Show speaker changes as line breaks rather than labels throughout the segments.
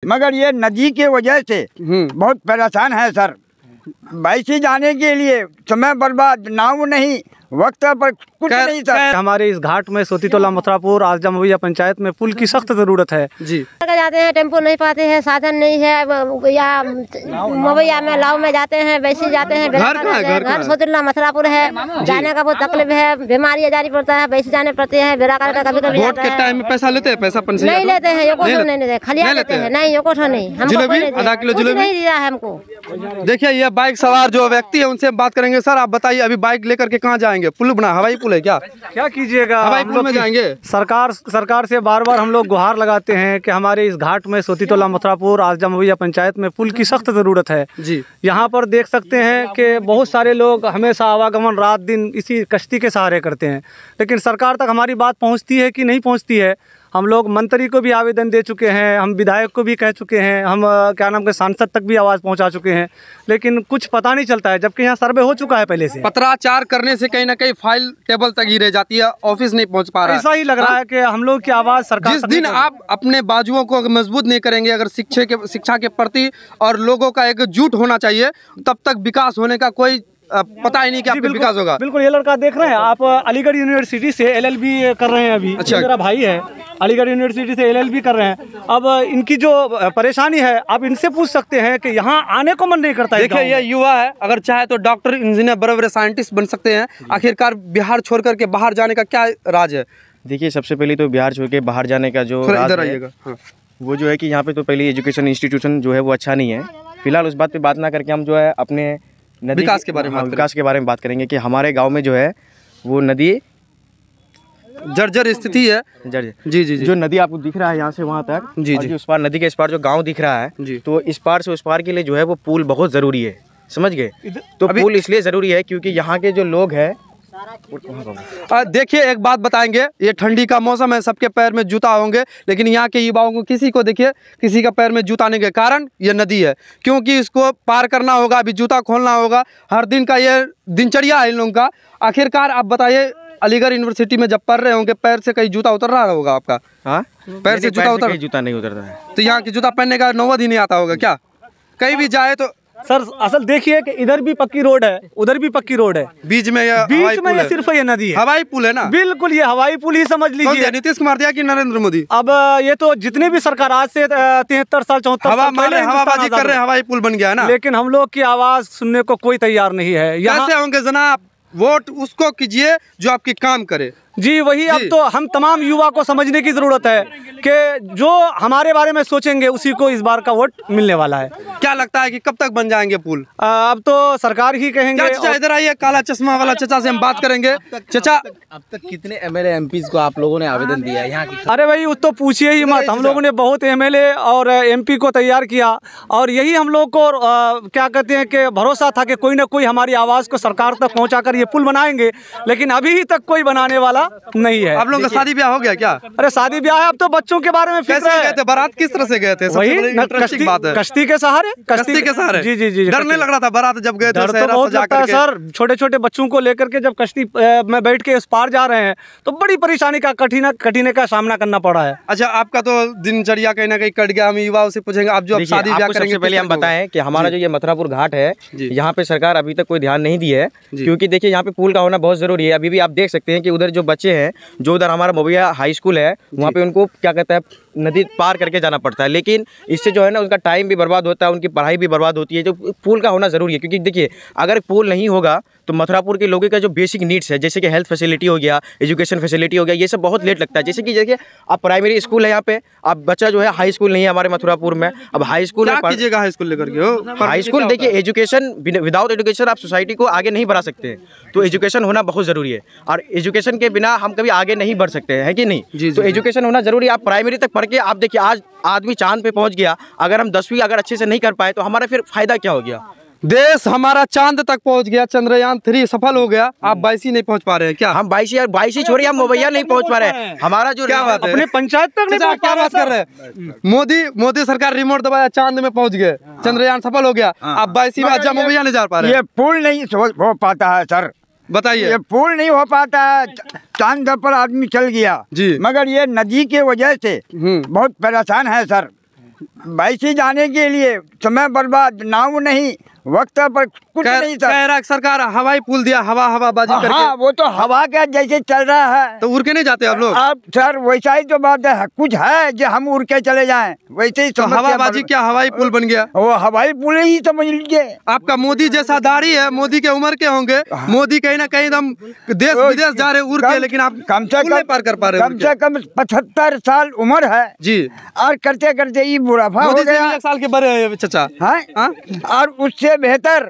मगर ये नदी के वजह से बहुत परेशान है सर। वैसे जाने के लिए समय बर्बाद, नाव नहीं, वक्त पर कुछ नहीं सर।
हमारे इस घाट में सोतीटोला मथुरापुर आजम मवैया पंचायत में पुल की सख्त जरूरत है जी।
जाते हैं, टेम्पो नहीं पाते हैं, साधन नहीं है, या मवैया में लाव में जाते हैं, वैसे जाते हैं। घर सोतीटोला मथुरापुर है, जाने का बहुत तकलीफ है, बीमारी जारी पड़ता है, वैसे जाने पड़ते हैं। बेराकार का कभी कभी
वोट के टाइम में पैसा लेते हैं, पैसा
नहीं लेते हैं, योकोठो नहीं लेते, खलिया लेते हैं, नहीं योकोठो नहीं, हमको
आधा किलो जिलेबी
नहीं दिया है हमको।
देखिए ये बाइक सवार जो व्यक्ति है उनसे बात करेंगे। सर आप बताइए, अभी बाइक लेकर के कहाँ जाएंगे? पुल बना, हवाई पुल है क्या
कीजिएगा?
हवाई पुल में जाएंगे।
सरकार से बार बार हम लोग गुहार लगाते हैं कि हमारे इस घाट में सोतीटोला मथुरापुर आजम मवैया पंचायत में पुल की सख्त जरूरत है जी। यहाँ पर देख सकते हैं कि बहुत सारे लोग हमेशा आवागमन रात दिन इसी कश्ती के सहारे करते हैं, लेकिन सरकार तक हमारी बात पहुँचती है कि नहीं पहुँचती है। हम लोग मंत्री को भी आवेदन दे चुके हैं, हम विधायक को भी कह चुके हैं, हम क्या नाम के सांसद तक भी आवाज़ पहुंचा चुके हैं, लेकिन कुछ पता नहीं चलता है, जबकि यहाँ सर्वे हो चुका है पहले से।
पत्राचार करने से कहीं ना कहीं फाइल टेबल तक ही रह जाती है, ऑफिस नहीं पहुंच पा रहा है।
ऐसा ही लग रहा है कि हम लोग की आवाज़ सरकार
जिस दिन आप अपने बाजुओं को मजबूत नहीं करेंगे, अगर शिक्षा के प्रति और लोगों का एकजुट होना चाहिए, तब तक विकास होने का कोई पता ही नहीं कि आपका विकास होगा।
बिल्कुल, ये लड़का देख रहे हैं आप, अलीगढ़ यूनिवर्सिटी से LLB कर रहे हैं अभी। अच्छा, मेरा भाई है, अलीगढ़ यूनिवर्सिटी से LLB कर रहे हैं। अब इनकी जो परेशानी है आप इनसे पूछ सकते हैं कि यहाँ आने को मन नहीं करता है।
देखिए ये युवा है, अगर चाहे तो डॉक्टर, इंजीनियर, बड़े बड़े साइंटिस्ट बन सकते हैं। आखिरकार बिहार छोड़ करके बाहर जाने का क्या राज है?
देखिए सबसे पहले तो बिहार छोड़ के बाहर जाने का जो राज है वो जो है कि यहाँ पे तो पहले एजुकेशन इंस्टीट्यूशन जो है वो अच्छा नहीं है। फिलहाल उस बात पे बात ना करके हम जो है अपने
विकास के बारे में बात करेंगे कि हमारे गांव में जो है वो नदी जर्जर स्थिति है। जी जी, जो नदी आपको दिख रहा है यहाँ से वहाँ तक जी जी, उस पार नदी के इस पार जो गांव दिख रहा है तो इस पार से उस पार के लिए जो है वो पुल बहुत ज़रूरी है, समझ गए? तो पुल इसलिए ज़रूरी है क्योंकि यहाँ के जो लोग हैं। देखिए एक बात बताएंगे, ये ठंडी का मौसम है, सबके पैर में जूता होंगे, लेकिन यहाँ के युवाओं को किसी को देखिए किसी का पैर में जूता नहीं के कारण ये नदी है, क्योंकि इसको पार करना होगा, अभी जूता खोलना होगा, हर दिन का ये दिनचर्या है इन लोगों का। आखिरकार आप बताइए, अलीगढ़ यूनिवर्सिटी में जब पढ़ रहे होंगे पैर से कहीं जूता उतर रहा होगा आपका? हाँ, पैर से जूता नहीं उतरता है, तो यहाँ की जूता पहनने का नौबत ही नहीं आता होगा क्या? कहीं भी जाए तो
सर असल देखिए कि इधर भी पक्की रोड है, उधर भी पक्की रोड है,
बीच में ये
सिर्फ ये नदी है,
हवाई पुल है ना।
बिल्कुल, ये हवाई पुल ही समझ लीजिए।
नीतीश कुमार दिया कि नरेंद्र मोदी?
अब ये तो जितने भी सरकार आज से 73 साल 74 साल
हवाबाजी कर रहे हैं, हवाई पुल बन गया है ना,
लेकिन हम लोग की आवाज सुनने को कोई तैयार नहीं है।
कैसे होंगे जनाब? वोट उसको कीजिए जो आपके काम करे
जी, वही अब तो हम तमाम युवा को समझने की जरूरत है कि जो हमारे बारे में सोचेंगे उसी को इस बार का वोट मिलने वाला है।
क्या लगता है कि कब तक बन जाएंगे पुल?
अब तो सरकार ही कहेंगे।
चाचा इधर आइए, काला चश्मा वाला चाचा से हम बात करेंगे। चाचा
अब तक कितने MLA MPs को आप लोगों ने आवेदन दिया है यहाँ की?
अरे भाई उस तो पूछिए ही मत, हम लोगों ने बहुत MLA और MP को तैयार किया और यही हम लोग को क्या कहते हैं कि भरोसा था कि कोई ना कोई हमारी आवाज़ को सरकार तक पहुँचा कर ये पुल बनाएंगे, लेकिन अभी तक कोई बनाने वाला नहीं है।
आप लोगों का शादी ब्याह हो गया क्या?
अरे शादी ब्याह है, अब तो बच्चों के बारे में
कैसे गए थे? बारात किस तरह से गए थे?
वही कश्ती के सहारे।
कश्ती के सहारे?
जी जी जी।
डर नहीं लग रहा था बारात जब गए थे?
डर तो बहुत लगता है सर, छोटे छोटे बच्चों को लेकर के जब कश्ती में बैठ के इस पार जा रहे हैं तो बड़ी परेशानी का कठिनाई का सामना करना पड़ा है।
अच्छा, आपका तो दिनचर्या कहीं ना कहीं कट गया। हम युवाओं से पूछेंगे, आप जो शादी ब्याह करेंगे,
पहले हम बताएं कि हमारा जो ये मथुरापुर घाट है यहाँ पे सरकार अभी तक कोई ध्यान नहीं दी है, क्योंकि देखिए यहाँ पे पुल का होना बहुत जरूरी है। अभी भी आप देख सकते हैं कि उधर जो बच्चे हैं, जो उधर हमारा मवैया हाई स्कूल है, वहाँ पे उनको क्या कहता है नदी पार करके जाना पड़ता है, लेकिन इससे जो है ना उनका टाइम भी बर्बाद होता है, उनकी पढ़ाई भी बर्बाद होती है। जो पुल का होना ज़रूरी है, क्योंकि देखिए अगर पुल नहीं होगा तो मथुरापुर के लोगों का जो बेसिक नीड्स है, जैसे कि हेल्थ फैसिलिटी हो गया, एजुकेशन फैसिलिटी हो गया, ये सब बहुत लेट लगता है। जैसे कि देखिए आप प्राइमरी स्कूल है यहाँ पे, आप बच्चा जो है हाई स्कूल नहीं है हमारे मथुरापुर में। अब हाई स्कूल
कीजिएगा, हाई स्कूल लेकर के
हाई स्कूल देखिए एजुकेशन, विदाउट एजुकेशन आप सोसाइटी को आगे नहीं बढ़ा सकते हैं, तो एजुकेशन होना बहुत ज़रूरी है और एजुकेशन के बिना हम कभी आगे नहीं बढ़ सकते हैं, है कि नहीं? तो एजुकेशन होना जरूरी है। आप प्राइमरी तक पढ़ के आप देखिए आज आदमी चांद पे पहुंच गया, अगर हम 10वीं अगर अच्छे से नहीं कर पाए तो हमारा फिर फायदा क्या हो गया?
देश हमारा चांद तक पहुंच गया, चंद्रयान 3 सफल हो गया, आप 22 नहीं पहुंच पा रहे हैं क्या?
हम 22 छोड़िए, हम मवैया नहीं पहुंच पा रहे हैं। हमारा जो
क्या बात है,
अपने पंचायत तक नहीं
क्या बात कर रहे हैं? मोदी सरकार रिमोट दबाया, चांद में पहुंच गए, चंद्रयान सफल हो गया, आप 22 में अच्छा मवैया नहीं जा पा रहे।
ये पुल नहीं हो पाता है सर,
बताइए।
ये पुल नहीं हो पाता है, चांद पर आदमी चल गया जी, मगर ये नदी के वजह से बहुत परेशान है सर। वैसे जाने के लिए समय बर्बाद, नाव नहीं, वक्त पर कुछ नहीं सर।
कह रहा सरकार हवाई पुल दिया, हवाबाजी करके।
हाँ, वो तो हवा का जैसे चल रहा है,
तो उड़ के नहीं जाते आप लोग?
अब सर वैसा ही तो बात है, कुछ है जो हम उड़ के चले जाएं, वैसे ही
तो हवाबाजी क्या हवाई पुल बन गया?
वो हवाई पुल ही समझ लीजिए।
आपका मोदी जैसा दाढ़ी है, मोदी के उम्र के होंगे, मोदी कहीं ना कहीं एकदम देश विदेश जा रहे उड़ के, लेकिन आप
कम से कम
पार कर पा रहे?
कम से कम 75 साल उम्र है
जी,
और करते करते ये बुढ़ापा हो गया।
1 साल के बड़े हैं चाचा
हाँ? और उससे बेहतर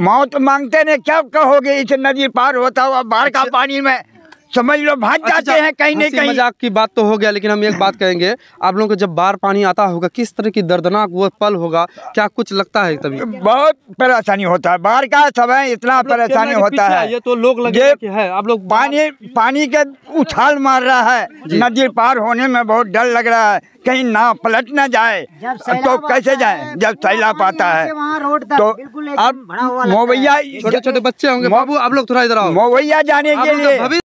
मौत मांगते ने क्या कहोगे? इस नदी पार होता हुआ बाढ़ का पानी में समझ लो भाग जाते हैं कहीं नहीं कहीं।
मजाक की बात तो हो गया, लेकिन हम एक बात कहेंगे, आप लोगों को जब बाढ़ पानी आता होगा किस तरह की दर्दनाक वो पल होगा, क्या कुछ लगता है? तभी
बहुत परेशानी होता है, बाढ़ का समय इतना परेशानी होता है।
ये तो लोग लगे कि है आप लोग
पानी के उछाल मार रहा है, नदी पार होने में बहुत डर लग रहा है, कहीं ना पलट ना जाए तो कैसे जाए जब सैलाब आता है। तो अब मोवैया,
छोटे छोटे बच्चे होंगे, बाबू आप लोग थोड़ा इधर आओ,
मोवैया जाने के लिए